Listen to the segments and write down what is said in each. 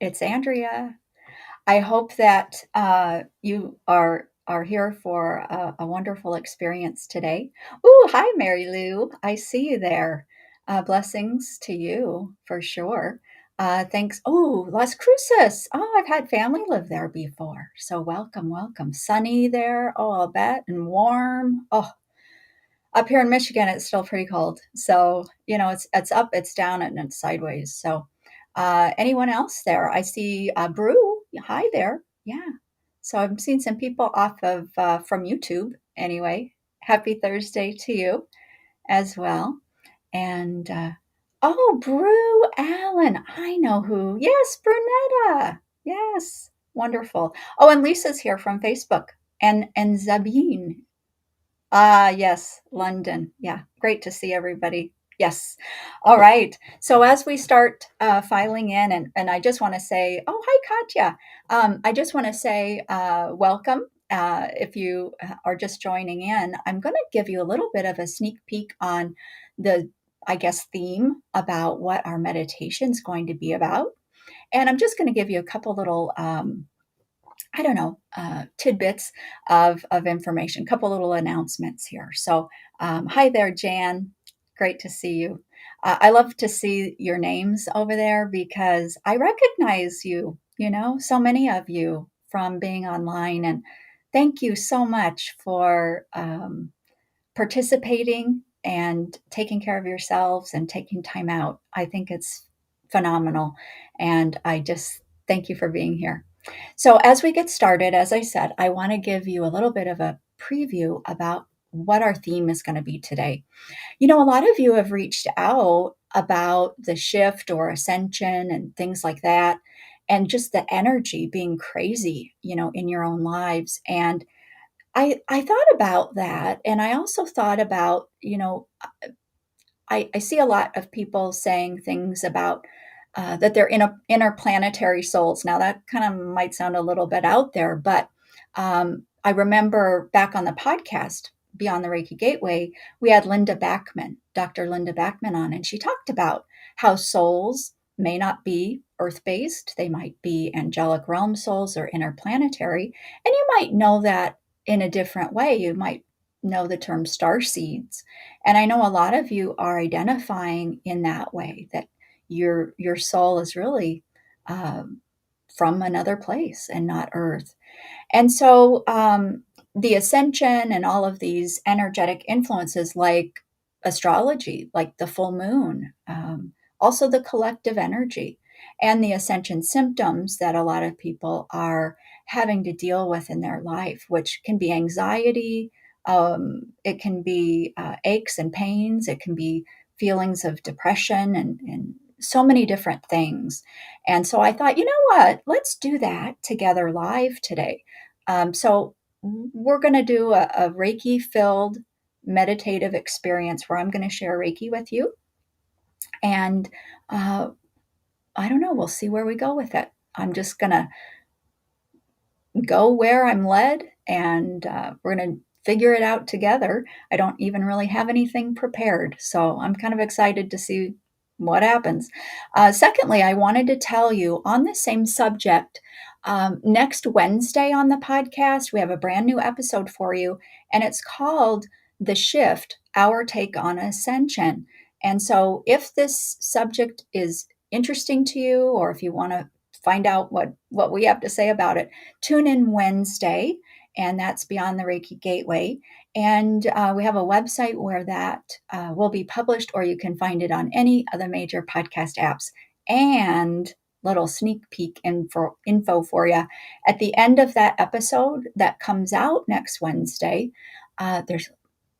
It's Andrea. I hope that you are here for a wonderful experience today. Ooh, hi, Mary Lou. I see you there. Blessings to you for sure. Thanks. Oh, Las Cruces. Oh, I've had family live there before. So welcome, welcome. Sunny there. Oh, I'll bet, and warm. Oh, up here in Michigan, it's still pretty cold. So, it's up, it's down, and it's sideways. So, anyone else there? I see Brew. Hi there. Yeah. So I'm seeing some people off of from YouTube. Anyway, happy Thursday to you as well. And oh, Brew Allen. I know who. Yes, Brunetta. Yes, wonderful. Oh, and Lisa's here from Facebook. And Zabine. Ah, yes, London. Yeah, great to see everybody. Yes. All right. So as we start filing in, and I just want to say, oh, hi, Katya. I just want to say welcome. If you are just joining in, I'm going to give you a little bit of a sneak peek on the, I guess, theme about what our meditation is going to be about. And I'm just going to give you a couple little I don't know, tidbits of information, a couple little announcements here. So, hi there, Jan. Great to see you. I love to see your names over there because I recognize you, so many of you from being online. And thank you so much for participating and taking care of yourselves and taking time out. I think it's phenomenal. And I just thank you for being here. So, as we get started, as I said, I want to give you a little bit of a preview about what our theme is going to be today. A lot of you have reached out about the shift or ascension and things like that, and just the energy being crazy, in your own lives. And I thought about that. And I also thought about, I see a lot of people saying things about that they're interplanetary souls. Now, that kind of might sound a little bit out there, but I remember back on the podcast, Beyond the Reiki Gateway, we had Dr. Linda Backman on, and she talked about how souls may not be earth based, they might be angelic realm souls or interplanetary. And you might know that in a different way. You might know the term star seeds. And I know a lot of you are identifying in that way, that your soul is really um, from another place and not Earth. And so the ascension and all of these energetic influences, like astrology, like the full moon, also the collective energy, and the ascension symptoms that a lot of people are having to deal with in their life, which can be anxiety, it can be aches and pains, it can be feelings of depression and so many different things. And so I thought, you know what? Let's do that together live today. So we're going to do a Reiki-filled meditative experience where I'm going to share Reiki with you. And uh, I don't know, we'll see where we go with it. I'm just going to go where I'm led, and we're going to figure it out together. I don't even really have anything prepared, so I'm kind of excited to see what happens. Secondly, I wanted to tell you on the same subject. Next Wednesday on the podcast, we have a brand new episode for you, and it's called The Shift, Our Take on Ascension. And so, if this subject is interesting to you, or if you want to find out what we have to say about it, tune in Wednesday, and that's Beyond the Reiki Gateway. And we have a website where that will be published, or you can find it on any of the major podcast apps. And little sneak peek info for you. At the end of that episode that comes out next Wednesday, there's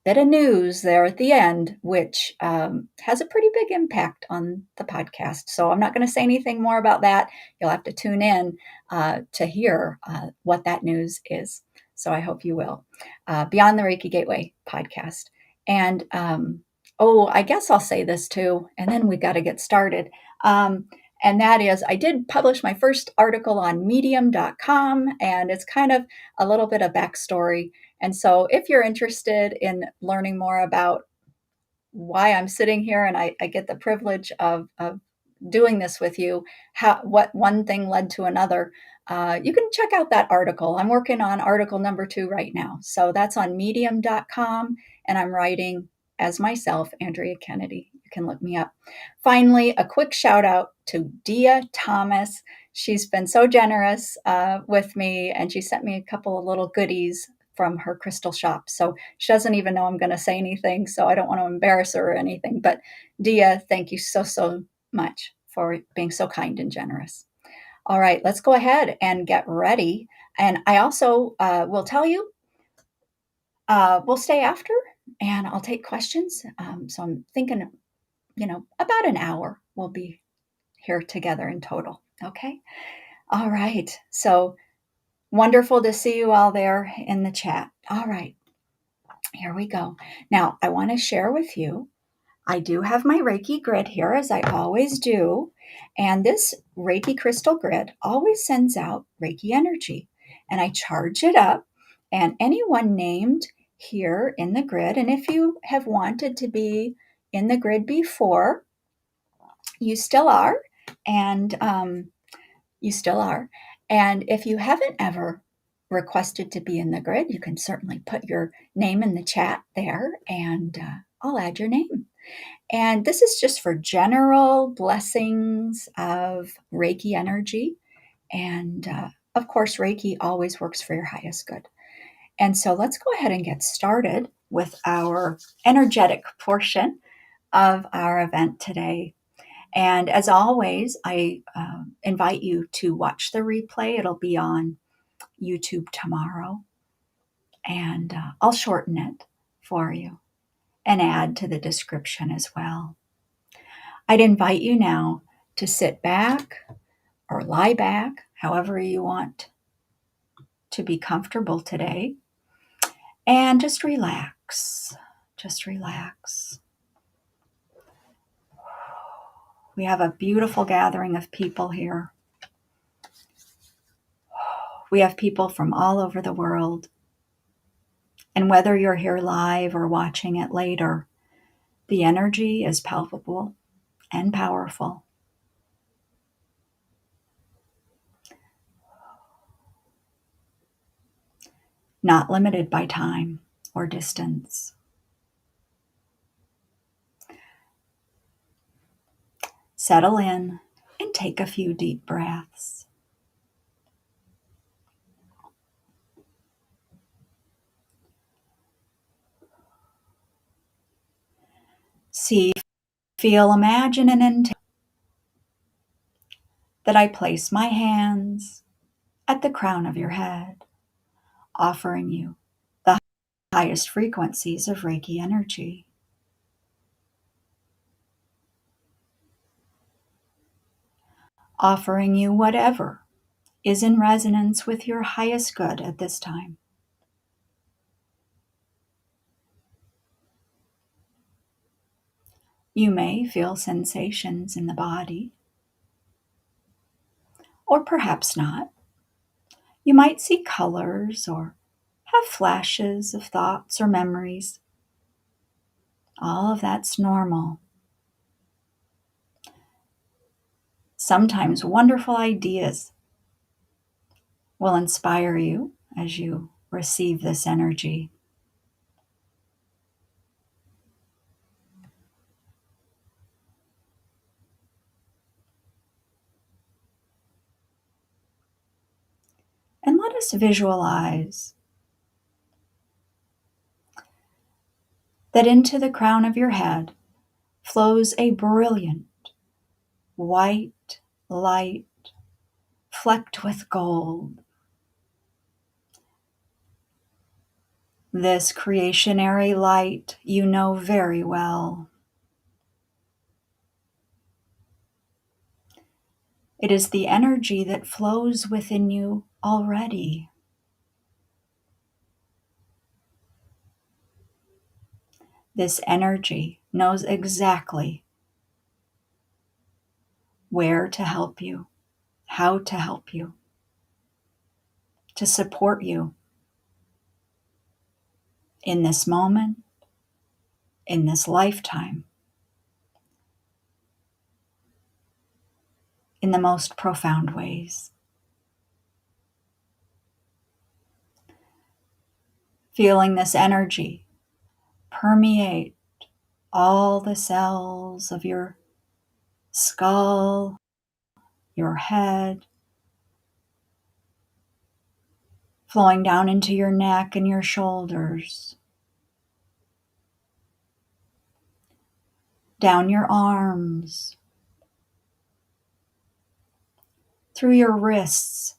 bit of news there at the end, which has a pretty big impact on the podcast. So I'm not going to say anything more about that. You'll have to tune in to hear what that news is. So I hope you will. Beyond the Reiki Gateway podcast. And I guess I'll say this too, and then we got to get started. And that is, I did publish my first article on medium.com, and it's kind of a little bit of backstory. And so if you're interested in learning more about why I'm sitting here and I get the privilege of doing this with you, what one thing led to another. You can check out that article. I'm working on article number 2 right now. So that's on medium.com, and I'm writing as myself, Andrea Kennedy. You can look me up. Finally, a quick shout out to Dia Thomas. She's been so generous with me, and she sent me a couple of little goodies from her crystal shop. So she doesn't even know I'm going to say anything, so I don't want to embarrass her or anything. But Dia, thank you so much for being so kind and generous. All right, let's go ahead and get ready. And I also will tell you, we'll stay after and I'll take questions. So I'm thinking, about an hour we'll be here together in total. Okay. All right. So wonderful to see you all there in the chat. All right. Here we go. Now, I want to share with you, I do have my Reiki grid here, as I always do. And this Reiki crystal grid always sends out Reiki energy. And I charge it up. And anyone named here in the grid, and if you have wanted to be in the grid before, you still are. And you still are. And if you haven't ever requested to be in the grid, you can certainly put your name in the chat there, and I'll add your name. And this is just for general blessings of Reiki energy. And of course, Reiki always works for your highest good. And so let's go ahead and get started with our energetic portion of our event today. And as always, I invite you to watch the replay. It'll be on YouTube tomorrow. And I'll shorten it for you and add to the description as well. I'd invite you now to sit back or lie back, however you want to be comfortable today, and just relax. Just relax. We have a beautiful gathering of people here. We have people from all over the world. And whether you're here live or watching it later, the energy is palpable and powerful. Not limited by time or distance. Settle in and take a few deep breaths. See, feel, imagine, and intend that I place my hands at the crown of your head, offering you the highest frequencies of Reiki energy. Offering you whatever is in resonance with your highest good at this time. You may feel sensations in the body, or perhaps not. You might see colors or have flashes of thoughts or memories. All of that's normal. Sometimes wonderful ideas will inspire you as you receive this energy. And let us visualize that into the crown of your head flows a brilliant white light flecked with gold. This creationary light you know very well. It is the energy that flows within you already. This energy knows exactly where to help you, how to help you, to support you in this moment, in this lifetime. in the most profound ways. Feeling this energy permeate all the cells of your skull, your head, flowing down into your neck and your shoulders, down your arms, through your wrists,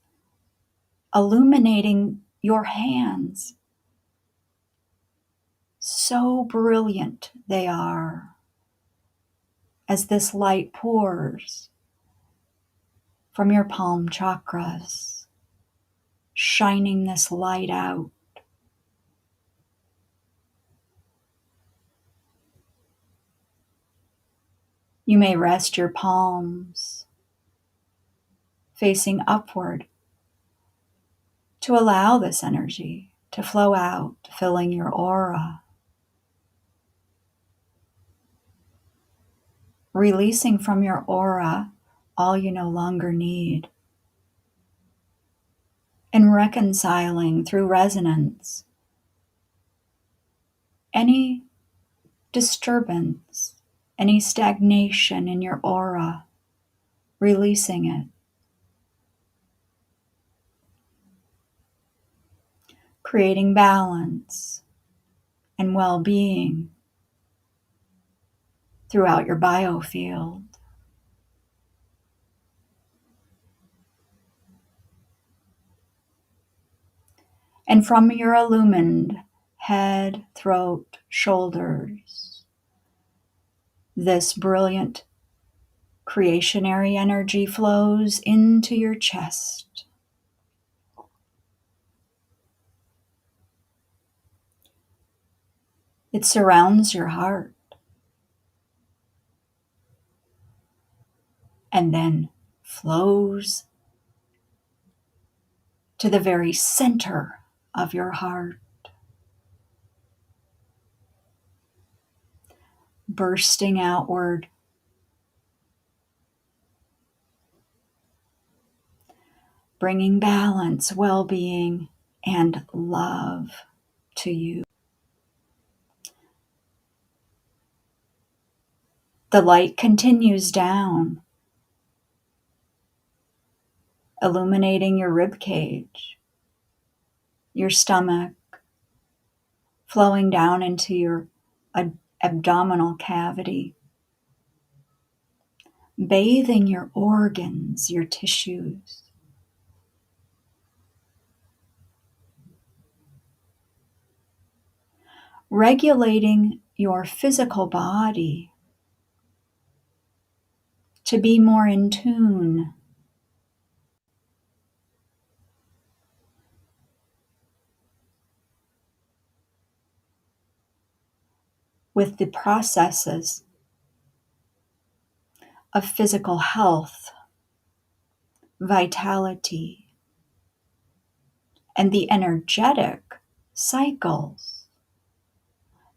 illuminating your hands. So brilliant they are as this light pours from your palm chakras, shining this light out. You may rest your palms facing upward to allow this energy to flow out, filling your aura, releasing from your aura all you no longer need, and reconciling through resonance any disturbance, any stagnation in your aura, releasing it. Creating balance and well-being throughout your biofield. And from your illumined head, throat, shoulders, this brilliant creationary energy flows into your chest. It surrounds your heart and then flows to the very center of your heart, bursting outward, bringing balance, well-being, and love to you. The light continues down, illuminating your rib cage, your stomach, flowing down into your abdominal cavity, bathing your organs, your tissues. Regulating your physical body to be more in tune with the processes of physical health, vitality, and the energetic cycles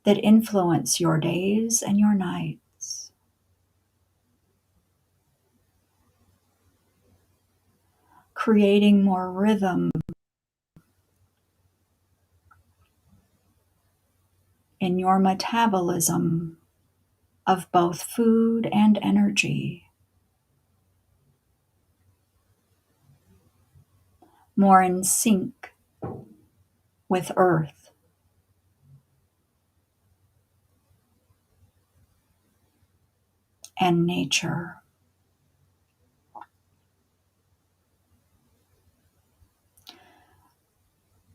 that influence your days and your nights. Creating more rhythm in your metabolism of both food and energy. More in sync with earth. And nature.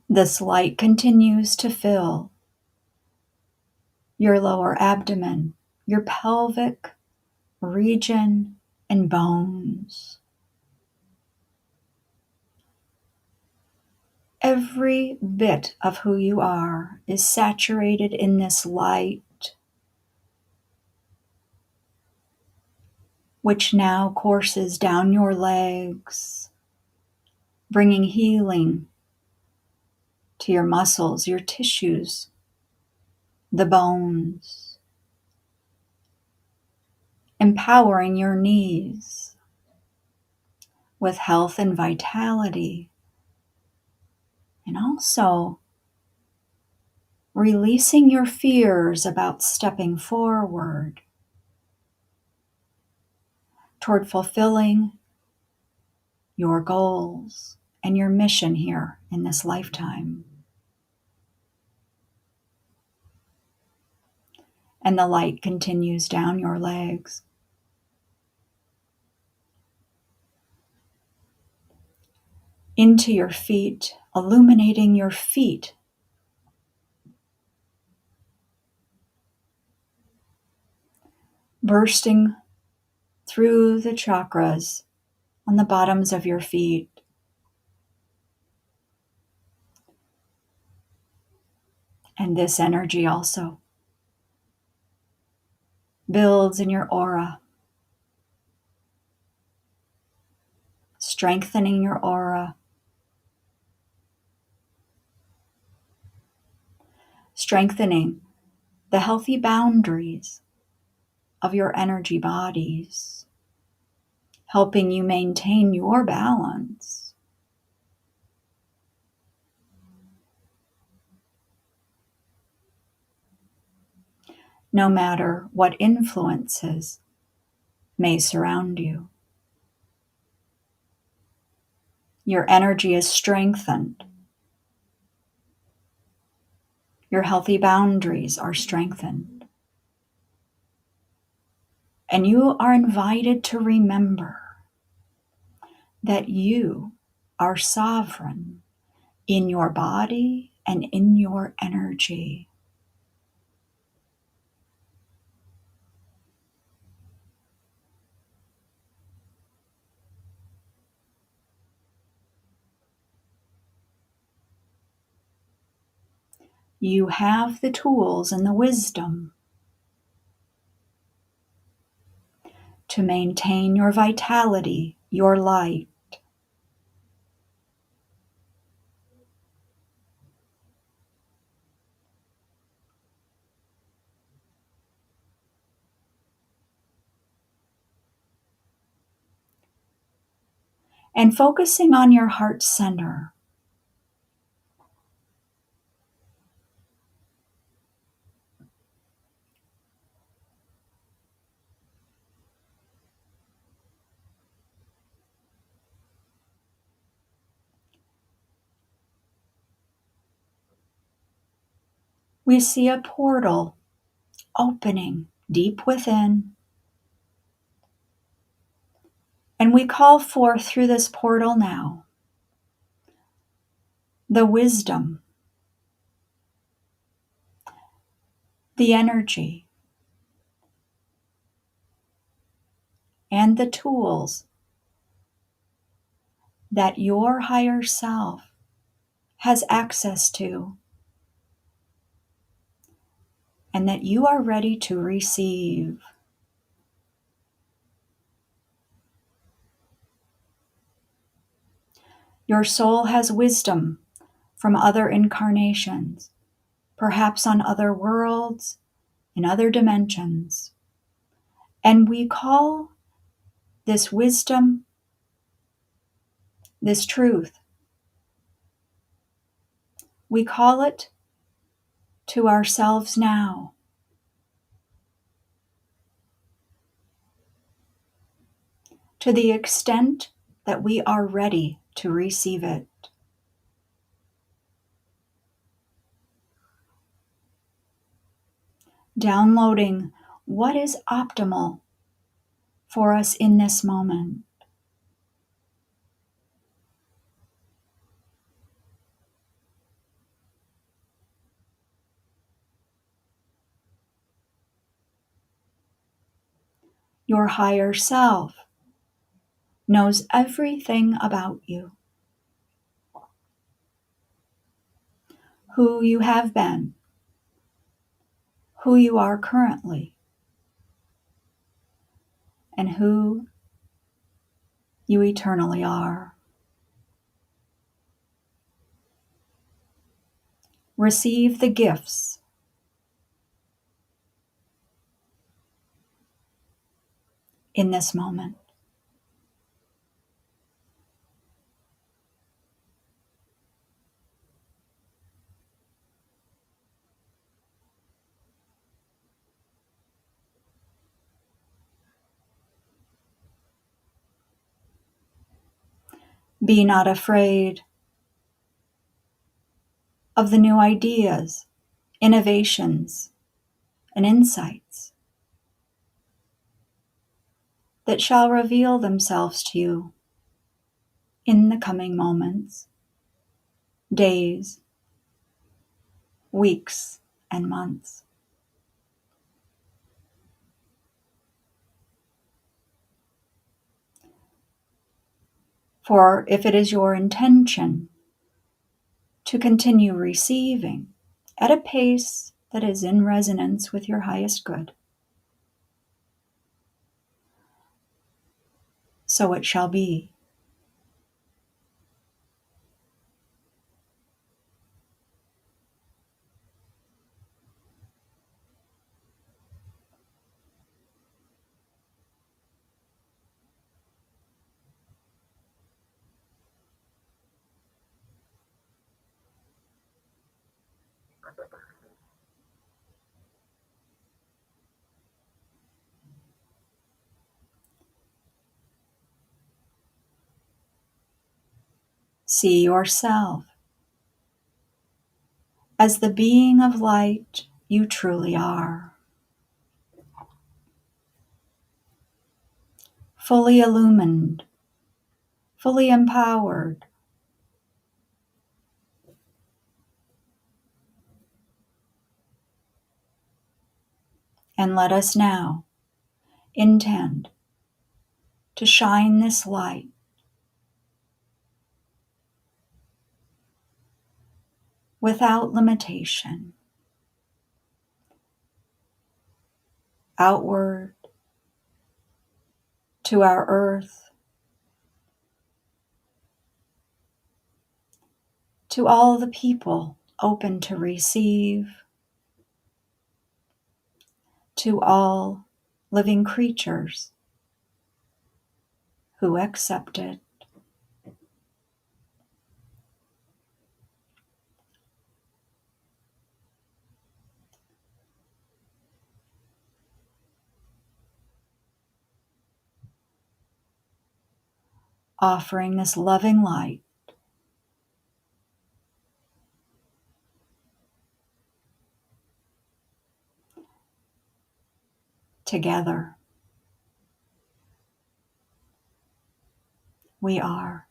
This light continues to fill your lower abdomen, your pelvic region, and bones. Every bit of who you are is saturated in this light, which now courses down your legs, bringing healing to your muscles, your tissues, the bones, empowering your knees, with health and vitality, and also releasing your fears about stepping forward toward fulfilling your goals and your mission here in this lifetime. And the light continues down your legs, into your feet, illuminating your feet, bursting through the chakras on the bottoms of your feet. And this energy also builds in your aura, strengthening your aura, strengthening the healthy boundaries of your energy bodies, helping you maintain your balance. No matter what influences may surround you. Your energy is strengthened. Your healthy boundaries are strengthened. And you are invited to remember that you are sovereign in your body and in your energy. You have the tools and the wisdom to maintain your vitality, your light. And focusing on your heart center, we see a portal opening deep within. And we call forth through this portal now the wisdom, the energy, and the tools that your higher self has access to, and that you are ready to receive. Your soul has wisdom from other incarnations, perhaps on other worlds, in other dimensions. And we call this wisdom, this truth, we call it to ourselves now. To the extent that we are ready to receive it. Downloading what is optimal for us in this moment. Your higher self knows everything about you, who you have been, who you are currently, and who you eternally are. Receive the gifts in this moment. Be not afraid of the new ideas, innovations, and insights that shall reveal themselves to you in the coming moments, days, weeks, and months. For if it is your intention to continue receiving at a pace that is in resonance with your highest good, so it shall be. See yourself as the being of light you truly are, fully illumined, fully empowered. And let us now intend to shine this light without limitation outward to our earth, to all the people open to receive, to all living creatures who accept it. Offering this loving light together. We are.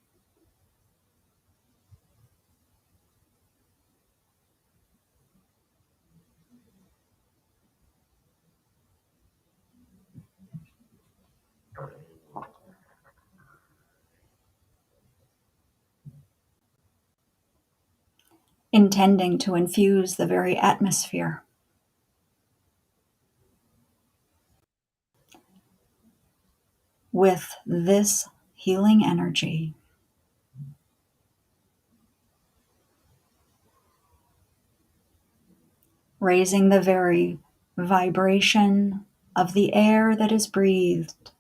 Intending to infuse the very atmosphere with this healing energy, raising the very vibration of the air that is breathed,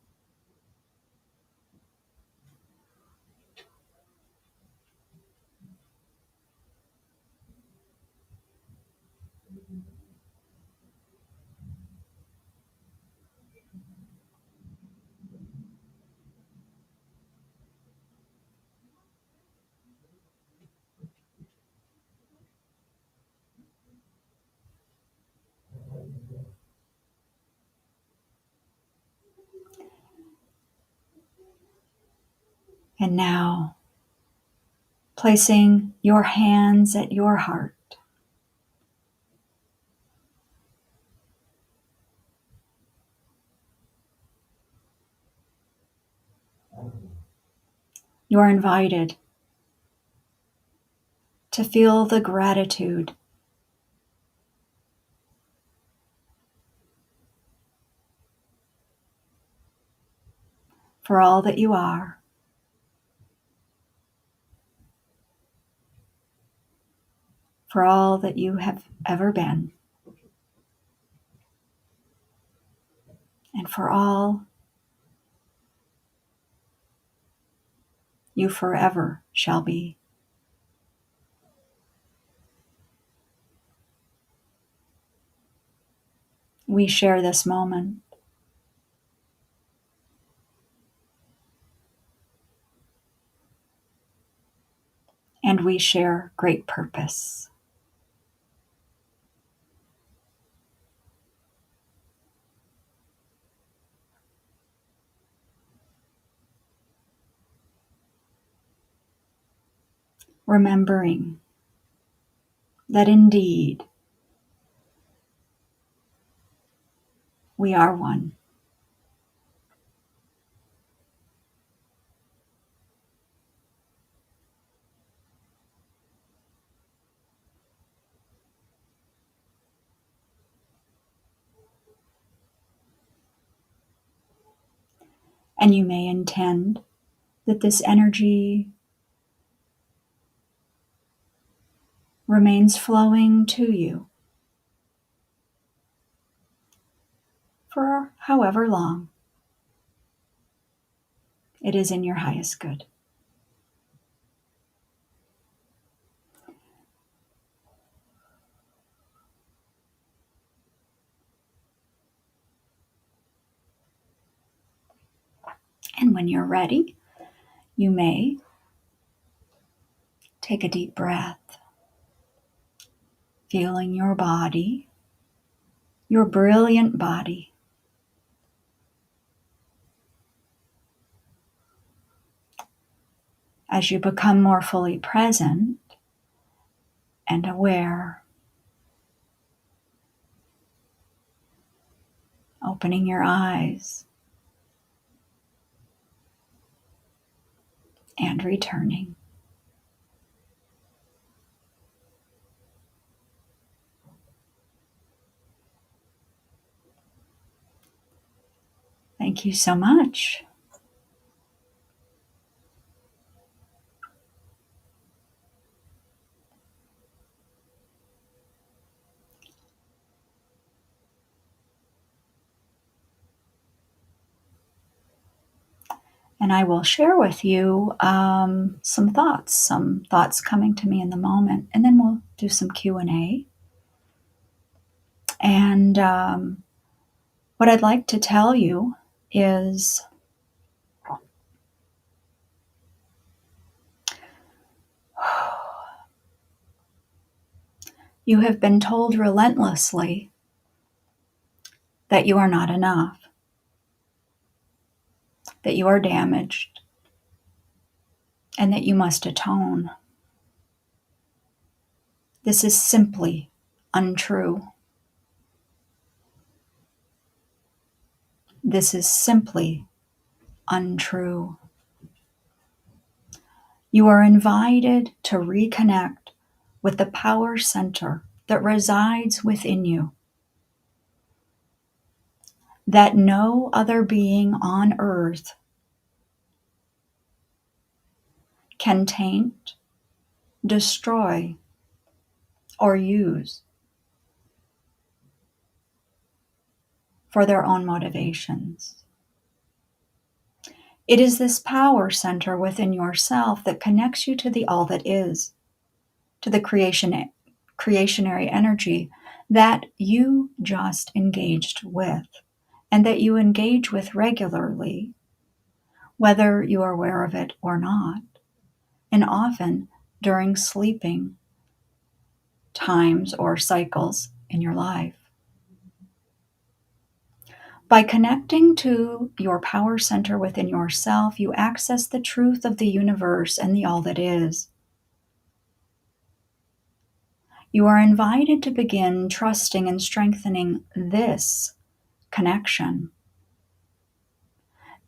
and now placing your hands at your heart. You are invited to feel the gratitude for all that you are, for all that you have ever been, and for all you forever shall be. We share this moment and we share great purpose. Remembering that indeed we are one. And you may intend that this energy remains flowing to you for however long it is in your highest good. And when you're ready, you may take a deep breath, feeling your body, your brilliant body. As you become more fully present and aware, opening your eyes and returning. Thank you so much. And I will share with you some thoughts coming to me in the moment, and then we'll do some Q&A. And what I'd like to tell you is you have been told relentlessly that you are not enough, that you are damaged, and that you must atone. This is simply untrue. This is simply untrue. You are invited to reconnect with the power center that resides within you, that no other being on earth can taint, destroy, or use for their own motivations. It is this power center within yourself that connects you to the all that is, to the creationary energy that you just engaged with, and that you engage with regularly, whether you are aware of it or not, and often during sleeping times or cycles in your life. By connecting to your power center within yourself, you access the truth of the universe and the all that is. You are invited to begin trusting and strengthening this connection,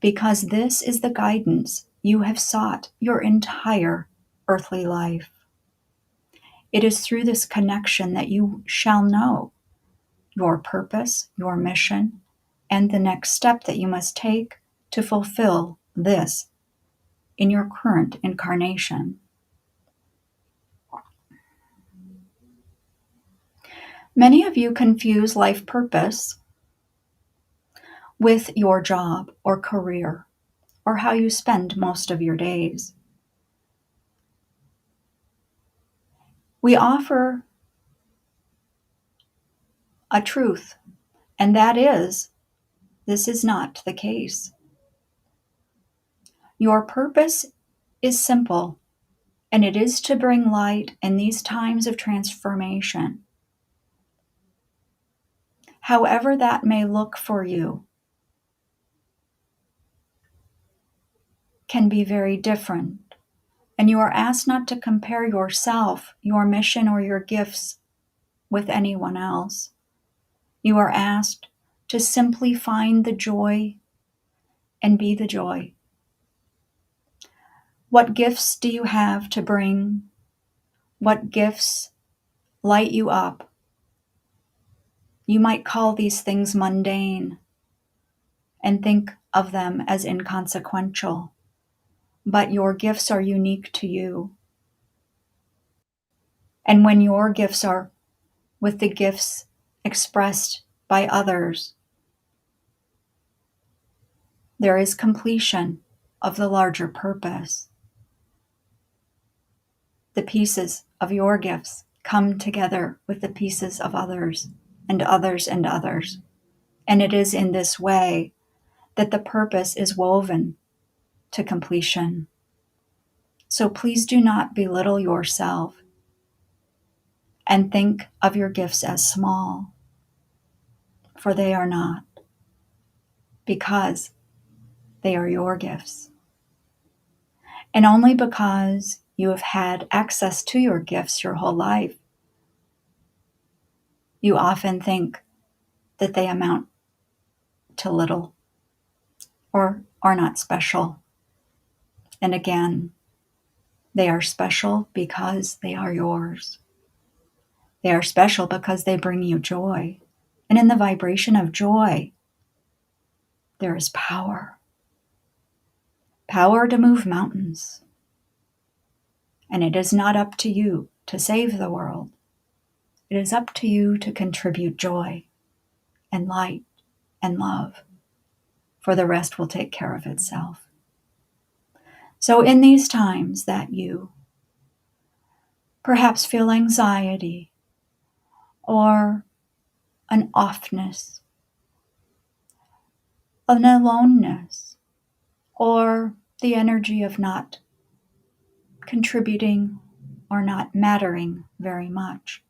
because this is the guidance you have sought your entire earthly life. It is through this connection that you shall know your purpose, your mission, and the next step that you must take to fulfill this in your current incarnation. Many of you confuse life purpose with your job or career or how you spend most of your days. We offer a truth, and that is, this is not the case. Your purpose is simple And it is to bring light in these times of transformation. However that may look for you can be very different. And you are asked not to compare yourself, your mission, or your gifts with anyone else. You are asked to simply find the joy and be the joy. What gifts do you have to bring? What gifts light you up? You might call these things mundane and think of them as inconsequential, but your gifts are unique to you. And when your gifts are with the gifts expressed by others, there is completion of the larger purpose. The pieces of your gifts come together with the pieces of others and others and others. And it is in this way that the purpose is woven to completion. So please do not belittle yourself and think of your gifts as small, for they are not, because they are your gifts. And only because you have had access to your gifts your whole life, you often think that they amount to little or are not special. And again, they are special because they are yours. They are special because they bring you joy. And in the vibration of joy, there is power. Power to move mountains. And it is not up to you to save the world. It is up to you to contribute joy and light and love, for the rest will take care of itself. So in these times that you perhaps feel anxiety or an offness, an aloneness, or the energy of not contributing or not mattering very much,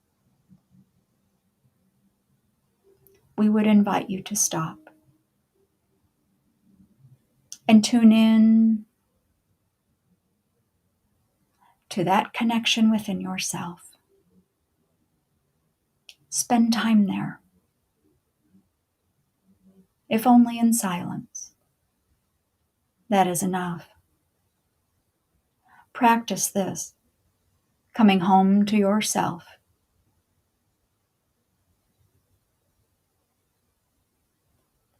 we would invite you to stop and tune in to that connection within yourself. Spend time there, if only in silence. That is enough. Practice this, coming home to yourself.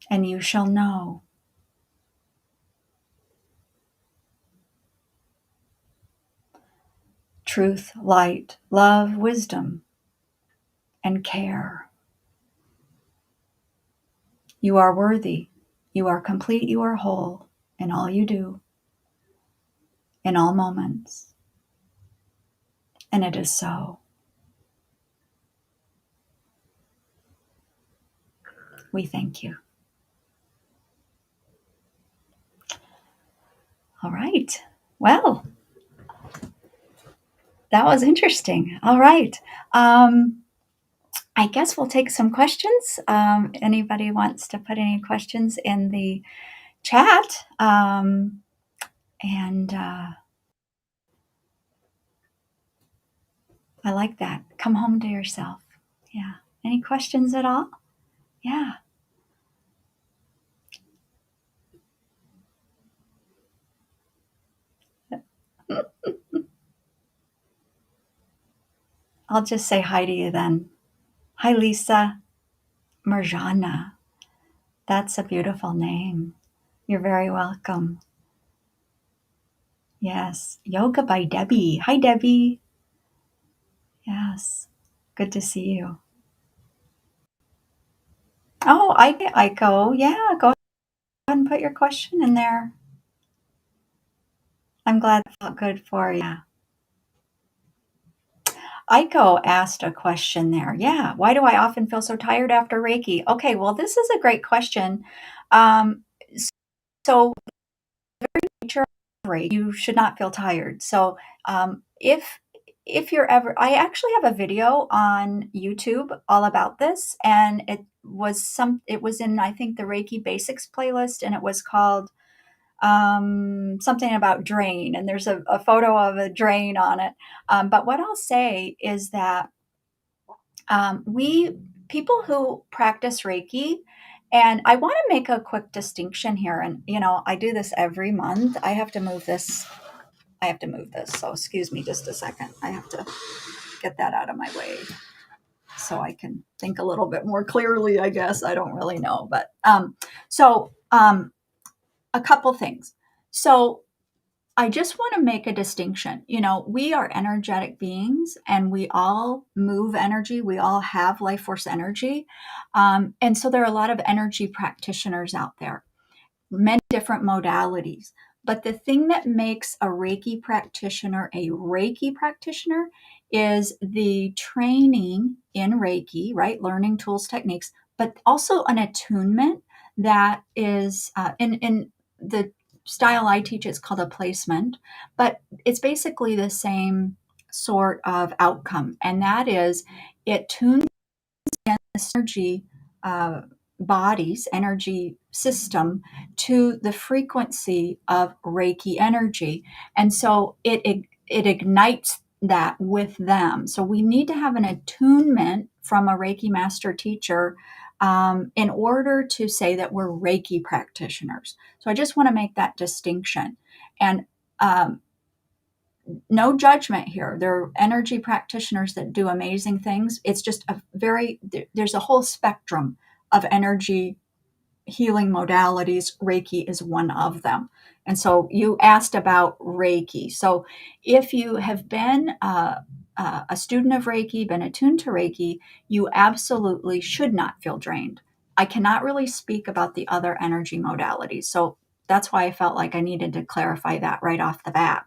And you shall know. Truth, light, love, wisdom, and care. You are worthy. You are complete. You are whole in all you do, in all moments. And it is so. We thank you. All right. Well, that was interesting. All right. I guess we'll take some questions. Anybody wants to put any questions in the chat? And I like that. Come home to yourself. Yeah. Any questions at all? Yeah. I'll just say hi to you then. Hi, Lisa. Marjana. That's a beautiful name. You're very welcome. Yes. Yoga by Debbie. Hi, Debbie. Yes. Good to see you. Oh, Aiko. Yeah, go ahead and put your question in there. I'm glad it felt good for you. Aiko asked a question there. Yeah. Why do I often feel so tired after Reiki? Okay. Well, this is a great question. So, the very nature Reiki, you should not feel tired. So if you're ever, I actually have a video on YouTube all about this, and it was in, I think, the Reiki Basics playlist, and it was called something about drain, and there's a photo of a drain on it. But what I'll say is that we people who practice Reiki, and I want to make a quick distinction here. And I do this every month. I have to move this. So excuse me just a second. I have to get that out of my way so I can think a little bit more clearly. I guess I don't really know, but so a couple things. So I just want to make a distinction. We are energetic beings and we all move energy. We all have life force energy. And so there are a lot of energy practitioners out there, many different modalities. But the thing that makes a Reiki practitioner a Reiki practitioner is the training in Reiki, right? Learning tools, techniques, but also an attunement that is in the style I teach, it's called a placement, but it's basically the same sort of outcome. And that is it tunes in this energy uh, body's energy system to the frequency of Reiki energy. And so it ignites that with them. So we need to have an attunement from a Reiki master teacher in order to say that we're Reiki practitioners. So I just want to make that distinction. And no judgment here. There are energy practitioners that do amazing things. It's just there's a whole spectrum of energy healing modalities. Reiki is one of them. And so you asked about Reiki. So if you have been a student of Reiki, been attuned to Reiki, you absolutely should not feel drained. I cannot really speak about the other energy modalities. So that's why I felt like I needed to clarify that right off the bat.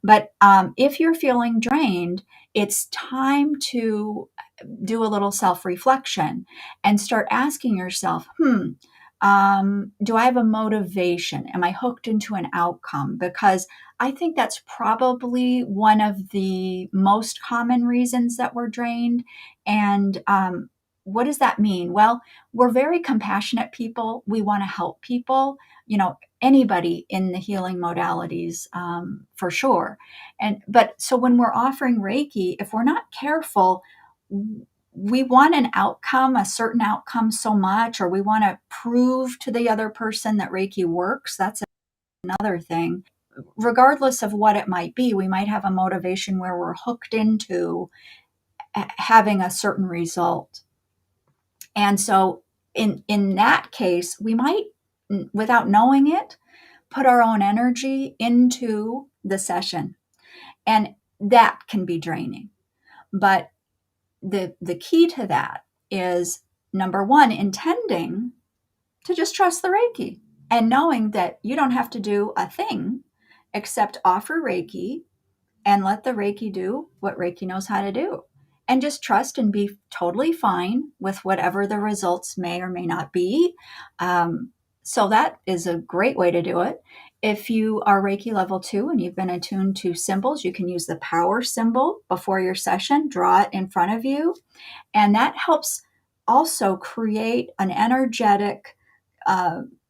But if you're feeling drained, it's time to do a little self reflection and start asking yourself, do I have a motivation? Am I hooked into an outcome? Because I think that's probably one of the most common reasons that we're drained. And what does that mean? Well, we're very compassionate people. We want to help people, anybody in the healing modalities, for sure. But so when we're offering Reiki, if we're not careful, we want an outcome, a certain outcome so much, or we want to prove to the other person that Reiki works. That's another thing. Regardless of what it might be, we might have a motivation where we're hooked into having a certain result. And so in that case, we might, without knowing it, put our own energy into the session. And that can be draining. But the key to that is, number one, intending to just trust the Reiki and knowing that you don't have to do a thing except offer Reiki and let the Reiki do what Reiki knows how to do. And just trust and be totally fine with whatever the results may or may not be. So that is a great way to do it. If you are Reiki level 2 and you've been attuned to symbols, you can use the power symbol before your session, draw it in front of you. And that helps also create an energetic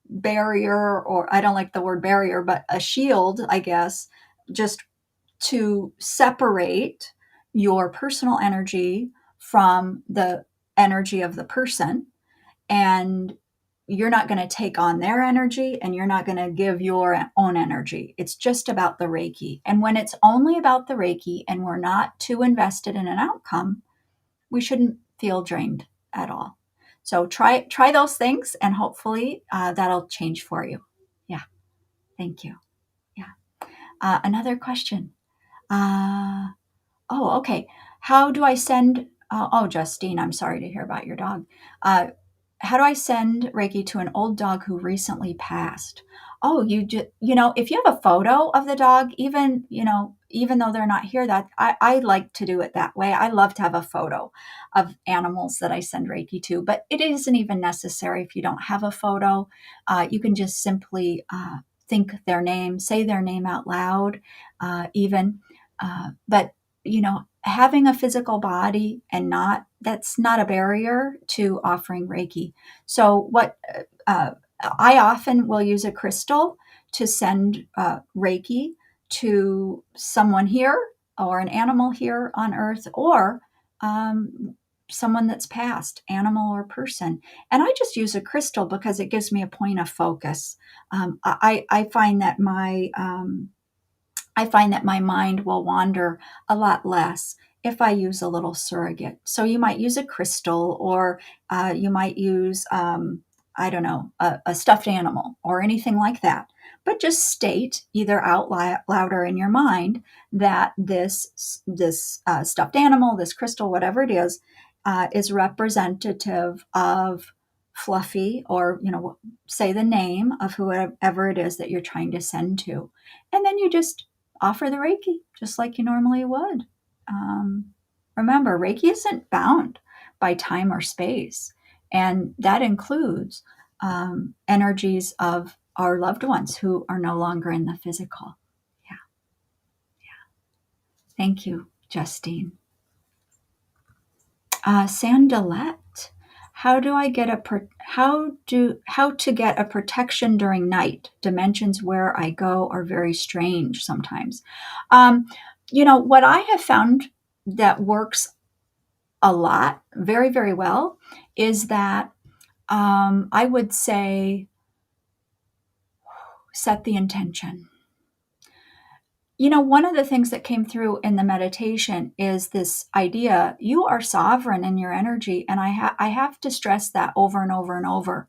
barrier, or I don't like the word barrier, but a shield, I guess, just to separate your personal energy from the energy of the person. And you're not going to take on their energy and you're not going to give your own energy. It's just about the Reiki. And when it's only about the Reiki and we're not too invested in an outcome, we shouldn't feel drained at all. So try those things, and hopefully that'll change for you. Yeah. Thank you. Yeah. Another question. Okay. How do I send? Justine, I'm sorry to hear about your dog. How do I send Reiki to an old dog who recently passed? Oh, if you have a photo of the dog, even though they're not here, that I like to do it that way. I love to have a photo of animals that I send Reiki to, but it isn't even necessary if you don't have a photo. You can just simply think their name, say their name out loud, even. But, having a physical body and that's not a barrier to offering Reiki. So I often will use a crystal to send Reiki to someone here or an animal here on Earth, or someone that's passed, animal or person. And I just use a crystal because it gives me a point of focus. I find that my mind will wander a lot less if I use a little surrogate. So you might use a crystal, or you might use, I don't know, a stuffed animal or anything like that. But just state either out loud or in your mind that this stuffed animal, this crystal, whatever it is representative of Fluffy, or say the name of whoever it is that you're trying to send to, and then you just offer the Reiki just like you normally would. Remember, Reiki isn't bound by time or space, and that includes energies of our loved ones who are no longer in the physical. Yeah. Thank you, Justine. Sandalette, how to get a protection during night? Dimensions where I go are very strange sometimes. What I have found that works a lot, very, very well, is that I would say set the intention. One of the things that came through in the meditation is this idea, you are sovereign in your energy. And I have to stress that over and over and over.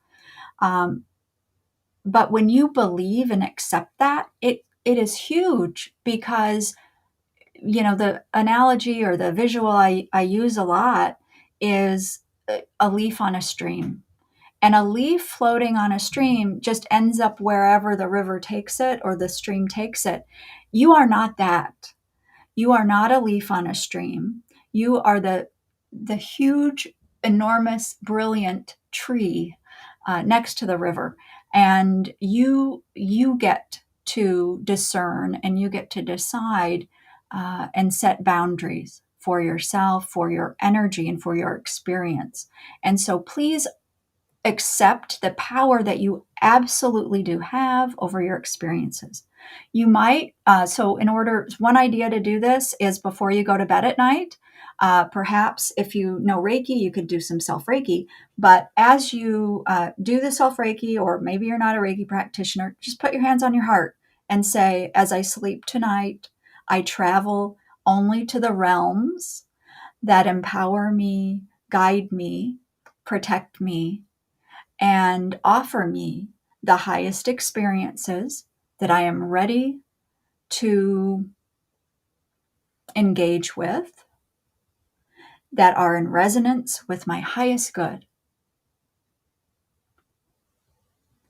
But when you believe and accept that, it is huge, because, the analogy or the visual I use a lot is a leaf on a stream. And a leaf floating on a stream just ends up wherever the river takes it or the stream takes it. You are not that. You are not a leaf on a stream. You are the huge, enormous, brilliant tree next to the river. And you get to discern, and you get to decide and set boundaries for yourself, for your energy, and for your experience. And so please accept the power that you absolutely do have over your experiences. You might, one idea to do this is before you go to bed at night. Perhaps if you know Reiki, you could do some self-Reiki. But as you do the self-Reiki, or maybe you're not a Reiki practitioner, just put your hands on your heart and say, as I sleep tonight, I travel only to the realms that empower me, guide me, protect me, and offer me the highest experiences that I am ready to engage with, that are in resonance with my highest good.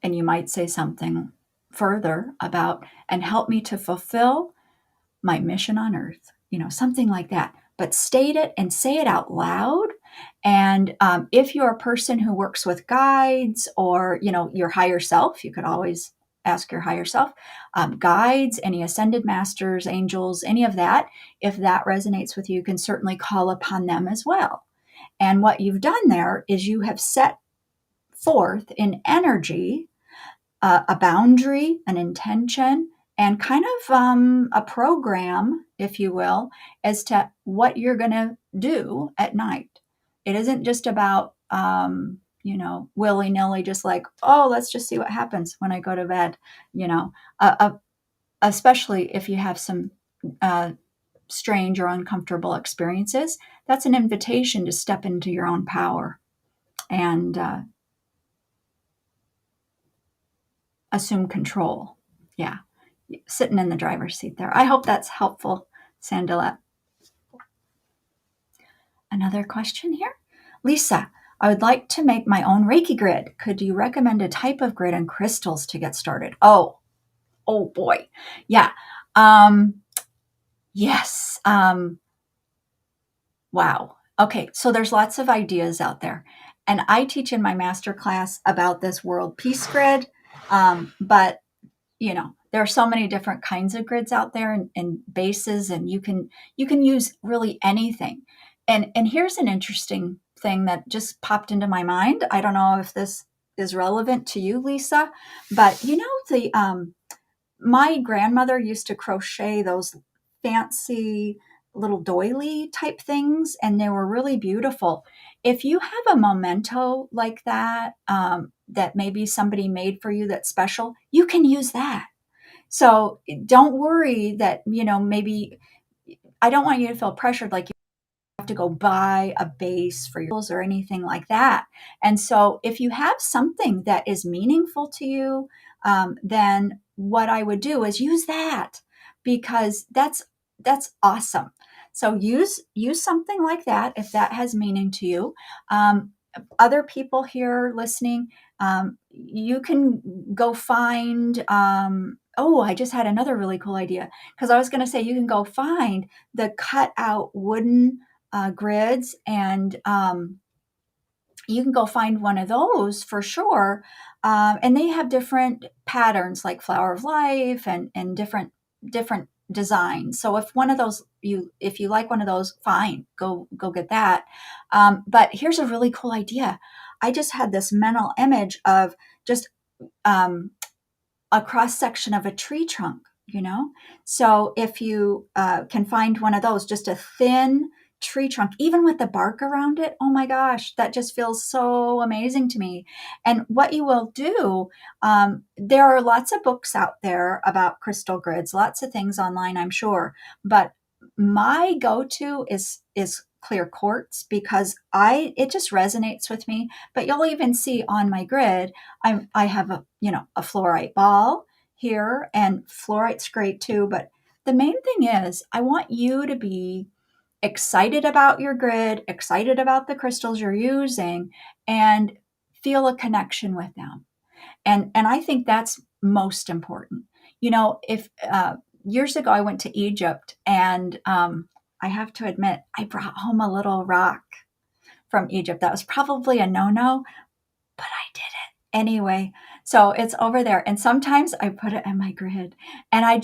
And you might say something further about, and help me to fulfill my mission on earth, something like that. But state it and say it out loud. And if you're a person who works with guides, or, your higher self, you could always ask your higher self, guides, any ascended masters, angels, any of that. If that resonates with you, you can certainly call upon them as well. And what you've done there is you have set forth in energy a boundary, an intention, and kind of a program, if you will, as to what you're going to do at night. It isn't just about, willy-nilly, just like, oh, let's just see what happens when I go to bed, especially if you have some strange or uncomfortable experiences. That's an invitation to step into your own power and assume control. Yeah. Sitting in the driver's seat there. I hope that's helpful, Sandalette. Another question here. Lisa, I would like to make my own Reiki grid. Could you recommend a type of grid and crystals to get started? Oh boy. Yeah. Yes. Wow. Okay. So there's lots of ideas out there. And I teach in my masterclass about this world peace grid. But there are so many different kinds of grids out there, and bases, and you can use really anything. And here's an interesting thing that just popped into my mind. I don't know if this is relevant to you, Lisa, but the my grandmother used to crochet those fancy little doily type things, and they were really beautiful. If you have a memento like that, that maybe somebody made for you that's special, you can use that. So don't worry that, maybe I don't want you to feel pressured like you have to go buy a base for your or anything like that. And so if you have something that is meaningful to you, then what I would do is use that, because that's awesome. So use something like that if that has meaning to you. Other people here listening, you can go find. Oh, I just had another really cool idea, because I was going to say you can go find the cut out wooden grids, and you can go find one of those for sure. And they have different patterns, like flower of life, and different designs. So if you like one of those, fine, go get that. But here's a really cool idea. I just had this mental image of just a cross section of a tree trunk. So if you can find one of those, just a thin tree trunk, even with the bark around it, oh my gosh, that just feels so amazing to me. And what you will do, there are lots of books out there about crystal grids, lots of things online, I'm sure, but my go-to is clear quartz, because it just resonates with me. But you'll even see on my grid, I have a fluorite ball here, and fluorite's great too. But the main thing is, I want you to be excited about your grid, excited about the crystals you're using, and feel a connection with them. And I think that's most important. If years ago I went to Egypt, and I have to admit, I brought home a little rock from Egypt. That was probably a no-no, but I did it anyway. So it's over there. And sometimes I put it in my grid, and I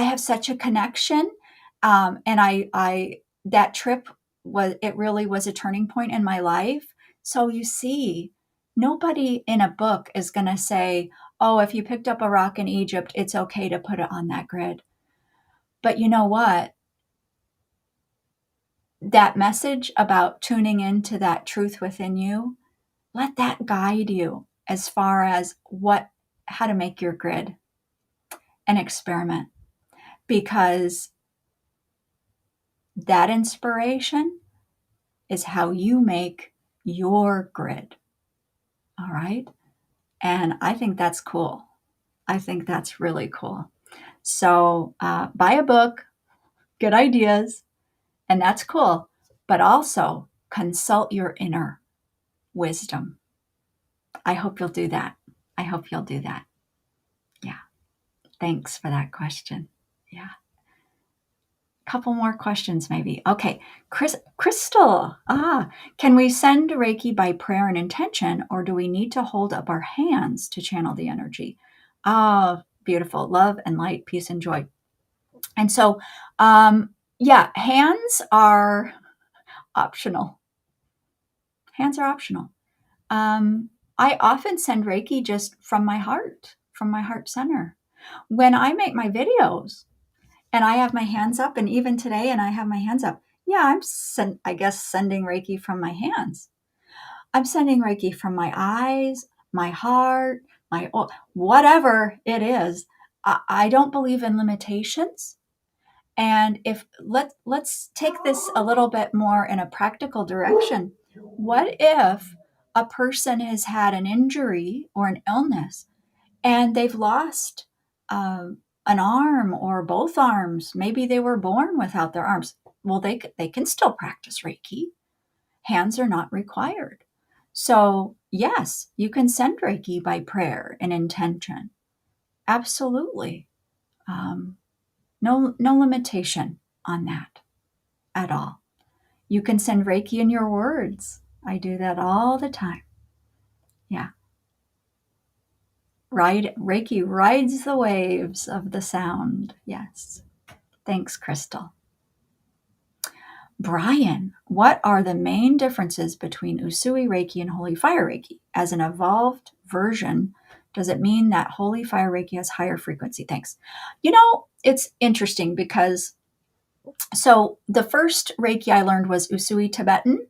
have such a connection. And that trip it really was a turning point in my life. So you see, nobody in a book is going to say, oh, if you picked up a rock in Egypt, it's okay to put it on that grid. But you know what? That message about tuning into that truth within you, let that guide you as far as how to make your grid and experiment, because that inspiration is how you make your grid. All right. And I think that's cool. I think that's really cool. So buy a book, get ideas, and that's cool. But also consult your inner wisdom. I hope you'll do that. I hope you'll do that. Yeah. Thanks for that question. Yeah. Couple more questions, maybe. Okay. Crystal. Can we send Reiki by prayer and intention, or do we need to hold up our hands to channel the energy? Beautiful. Love and light, peace and joy. And so, hands are optional. Hands are optional. I often send Reiki just from my heart center. When I make my videos and I have my hands up, and even today, and I have my hands up, I guess sending Reiki from my hands. I'm sending Reiki from my eyes, my heart, whatever it is. I don't believe in limitations. And let's take this a little bit more in a practical direction. What if a person has had an injury or an illness, and they've lost an arm or both arms? Maybe they were born without their arms. Well, they can still practice Reiki. Hands are not required. So yes, you can send Reiki by prayer and intention. Absolutely. No limitation on that at all. You can send Reiki in your words. I do that all the time. Yeah. Reiki rides the waves of the sound. Yes. Thanks, Crystal. Brian, what are the main differences between Usui Reiki and Holy Fire Reiki? As an evolved version, does it mean that Holy Fire Reiki has higher frequency? Thanks. It's interesting because the first Reiki I learned was Usui Tibetan,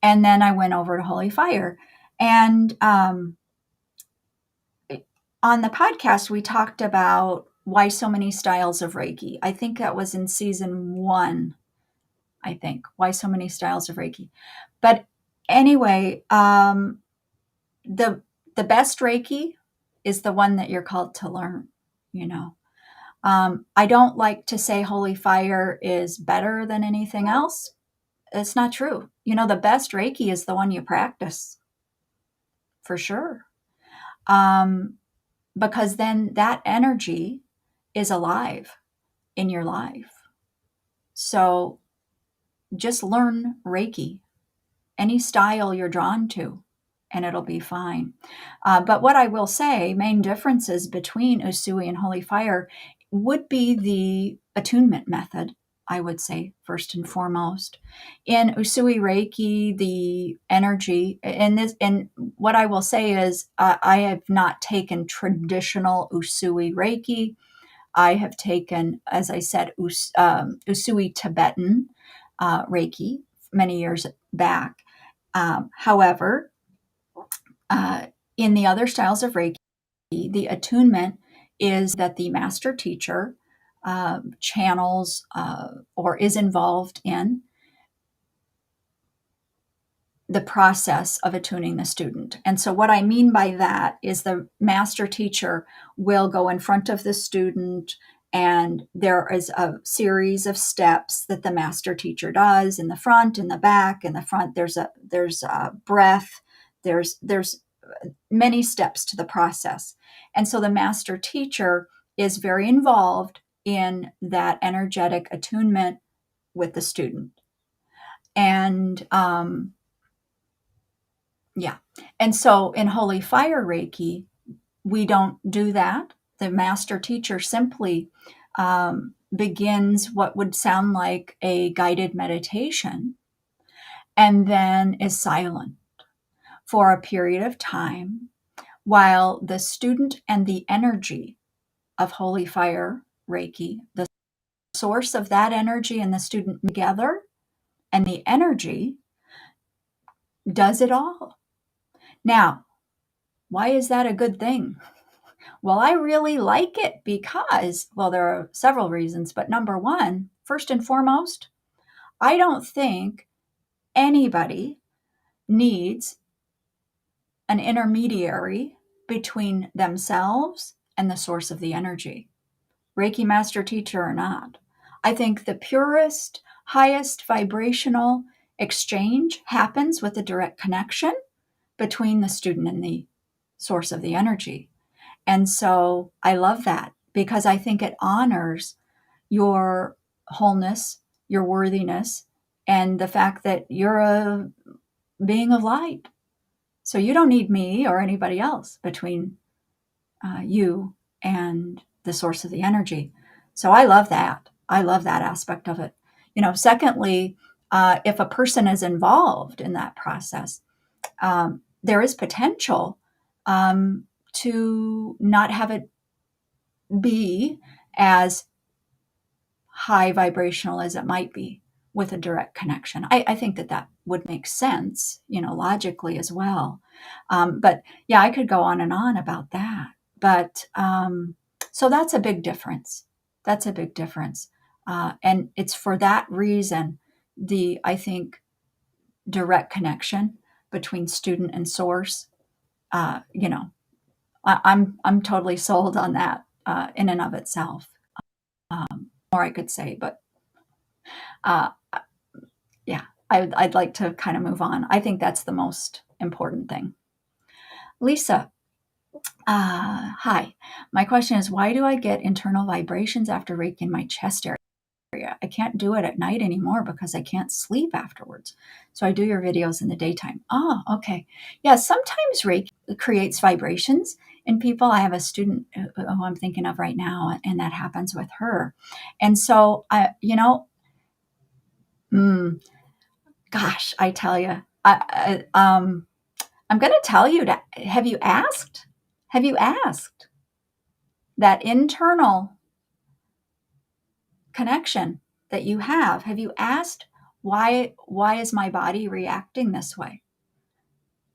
and then I went over to Holy Fire. And on the podcast, we talked about why so many styles of Reiki. I think that was in season 1. Why so many styles of Reiki. But anyway, the best Reiki is the one that you're called to learn. I don't like to say Holy Fire is better than anything else. It's not true. The best Reiki is the one you practice, for sure. Because then that energy is alive in your life. So just learn Reiki, any style you're drawn to, and it'll be fine. But what I will say, main differences between Usui and Holy Fire would be the attunement method, I would say, first and foremost. In Usui Reiki, the energy, and what I will say is I have not taken traditional Usui Reiki. I have taken, as I said, Usui Tibetan Reiki many years back. However, in the other styles of Reiki, the attunement is that the master teacher channels or is involved in the process of attuning the student. And so what I mean by that is the master teacher will go in front of the student, and there is a series of steps that the master teacher does in the front, in the back. In the front, there's a breath. There's many steps to the process. And so the master teacher is very involved in that energetic attunement with the student. And and so in Holy Fire Reiki, we don't do that. The master teacher simply begins what would sound like a guided meditation and then is silent for a period of time while the student and the energy of Holy Fire Reiki, the source of that energy and the student together, and the energy does it all. Now, why is that a good thing? Well, I really like it because, there are several reasons, but number one, first and foremost, I don't think anybody needs an intermediary between themselves and the source of the energy, Reiki master teacher or not. I think the purest, highest vibrational exchange happens with a direct connection between the student and the source of the energy. And so I love that because I think it honors your wholeness, your worthiness, and the fact that you're a being of light. So you don't need me or anybody else between you and the source of the energy. So I love that. I love that aspect of it. Secondly, if a person is involved in that process, there is potential to not have it be as high vibrational as it might be with a direct connection. I think that would make sense, logically as well. But yeah, I could go on and on about that. But so that's a big difference. That's a big difference. And it's for that reason, I think, direct connection between student and source, I'm totally sold on that in and of itself. More I could say, but yeah, I'd like to kind of move on. I think that's the most important thing. Lisa, hi. My question is, why do I get internal vibrations after Reiki in my chest area? I can't do it at night anymore because I can't sleep afterwards. So I do your videos in the daytime. Oh, okay. Yeah, sometimes Reiki creates vibrations in people. I have a student who I'm thinking of right now, and that happens with her. And so, mm, gosh, I tell you, I'm going to tell you to, have you asked? Have you asked that internal connection that you have? Have you asked why is my body reacting this way?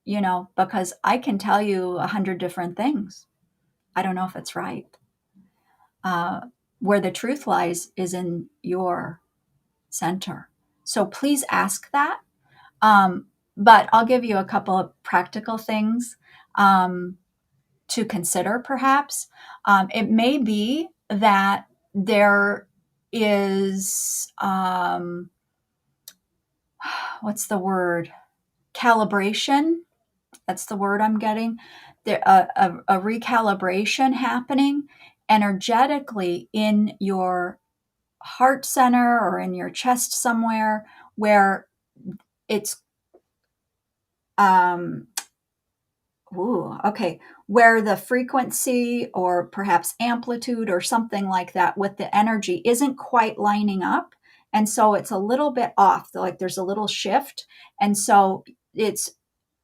Because I can tell you 100 different things. I don't know if it's right. Where the truth lies is in your center. So please ask that. But I'll give you a couple of practical things to consider, perhaps. It may be that there is, what's the word? Calibration. That's the word I'm getting. There, a recalibration happening energetically in your heart center or in your chest somewhere where it's um where the frequency or perhaps amplitude or something like that with the energy isn't quite lining up, and so it's a little bit off, like there's a little shift, and so it's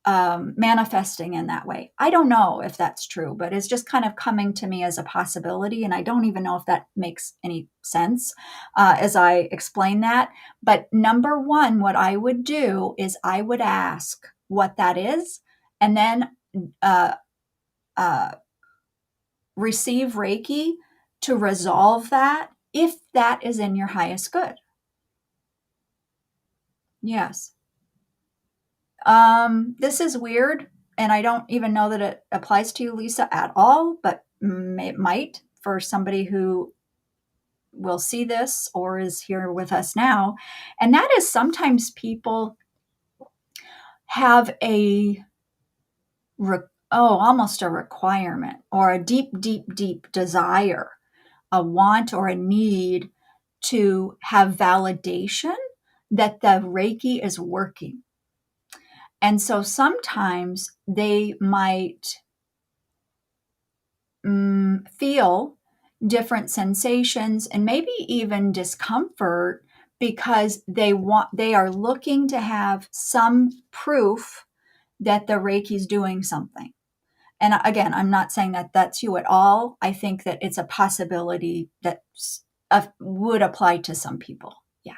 manifesting in that way. I don't know if that's true, but it's just kind of coming to me as a possibility. And I don't even know if that makes any sense as I explain that. But number one, what I would do is I would ask what that is, and then uh, uh, receive Reiki to resolve that if that is in your highest good. Yes. This is weird, and I don't even know that it applies to you, Lisa, at all, but it might for somebody who will see this or is here with us now. And that is sometimes people have almost a requirement or a deep, deep, deep desire, a want or a need to have validation that the Reiki is working. And so sometimes they might feel different sensations and maybe even discomfort because they are looking to have some proof that the Reiki's doing something. And again, I'm not saying that that's you at all. I think that it's a possibility that would apply to some people. Yeah.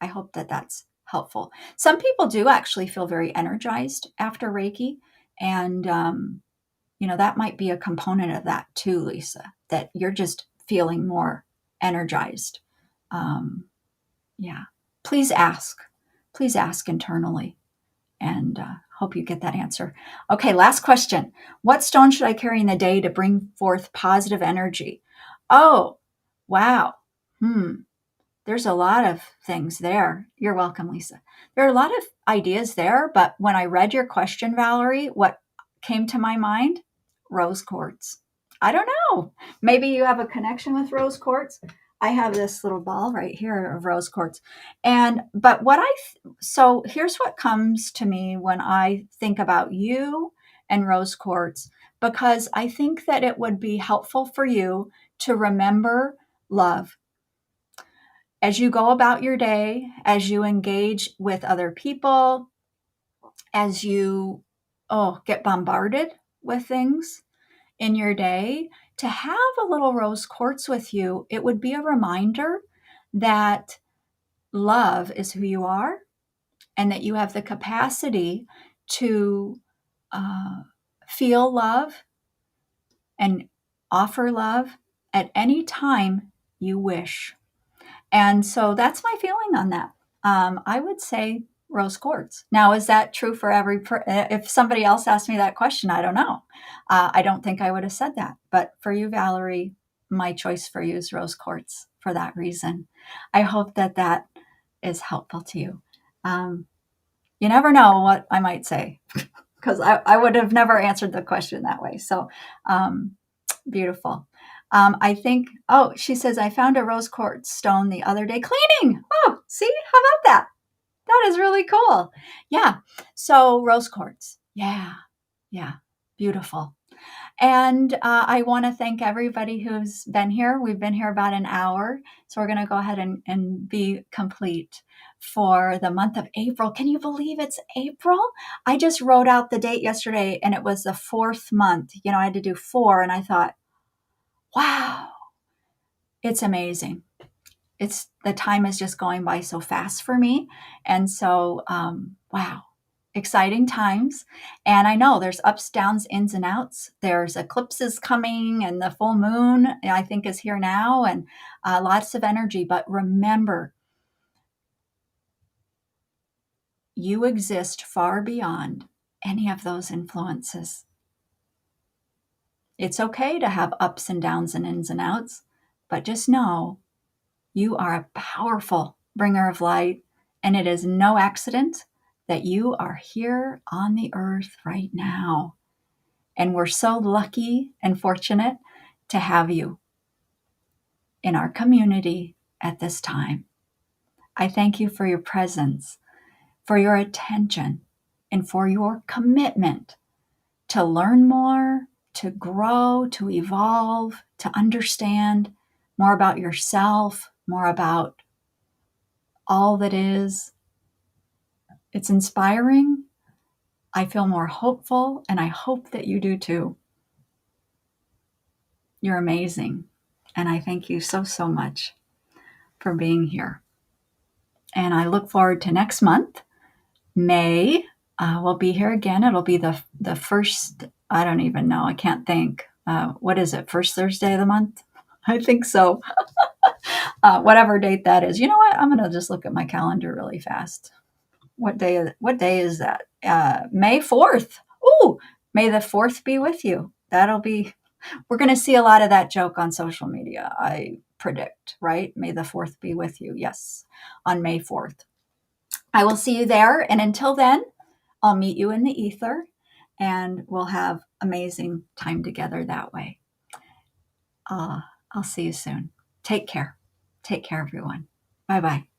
I hope that that's helpful. Some people do actually feel very energized after Reiki, and that might be a component of that too, Lisa, that you're just feeling more energized. Yeah. Please ask. Please ask internally, and hope you get that answer. Okay, last question. What stone should I carry in the day to bring forth positive energy? Oh, wow. There's a lot of things there. You're welcome, Lisa. There are a lot of ideas there, but when I read your question, Valerie, what came to my mind? Rose quartz. I don't know. Maybe you have a connection with rose quartz. I have this little ball right here of rose quartz. So here's what comes to me when I think about you and rose quartz, because I think that it would be helpful for you to remember love as you go about your day, as you engage with other people, as you get bombarded with things in your day, to have a little rose quartz with you, it would be a reminder that love is who you are and that you have the capacity to feel love and offer love at any time you wish. And so that's my feeling on that. I would say rose quartz. Now, is that true for if somebody else asked me that question, I don't know. I don't think I would have said that. But for you, Valerie, my choice for you is rose quartz for that reason. I hope that that is helpful to you. You never know what I might say because I would have never answered the question that way. So beautiful. I think, she says, I found a rose quartz stone the other day cleaning. Oh, see, how about that? That is really cool. Yeah. So rose quartz. Yeah. Beautiful. And I want to thank everybody who's been here. We've been here about an hour. So we're going to go ahead and be complete for the month of April. Can you believe it's April? I just wrote out the date yesterday and it was the 4th month. I had to do 4 and I thought, wow, it's amazing. The time is just going by so fast for me. And so, wow, exciting times. And I know there's ups, downs, ins, and outs. There's eclipses coming, and the full moon, I think, is here now, and lots of energy. But remember, you exist far beyond any of those influences. It's okay to have ups and downs and ins and outs, but just know you are a powerful bringer of light, and it is no accident that you are here on the earth right now. And we're so lucky and fortunate to have you in our community at this time. I thank you for your presence, for your attention, and for your commitment to learn more, to grow, to evolve, to understand more about yourself, more about all that is. It's inspiring. I feel more hopeful, and I hope that you do too. You're amazing. And I thank you so, so much for being here. And I look forward to next month, May. We'll be here again. It'll be the first, I don't even know, I can't think. What is it, first Thursday of the month? I think so. Whatever date that is. You know what? I'm going to just look at my calendar really fast. What day is that? May 4th. Ooh, may the 4th be with you. We're going to see a lot of that joke on social media, I predict, right? May the 4th be with you. Yes, on May 4th. I will see you there. And until then, I'll meet you in the ether and we'll have amazing time together that way. I'll see you soon. Take care. Take care, everyone. Bye-bye.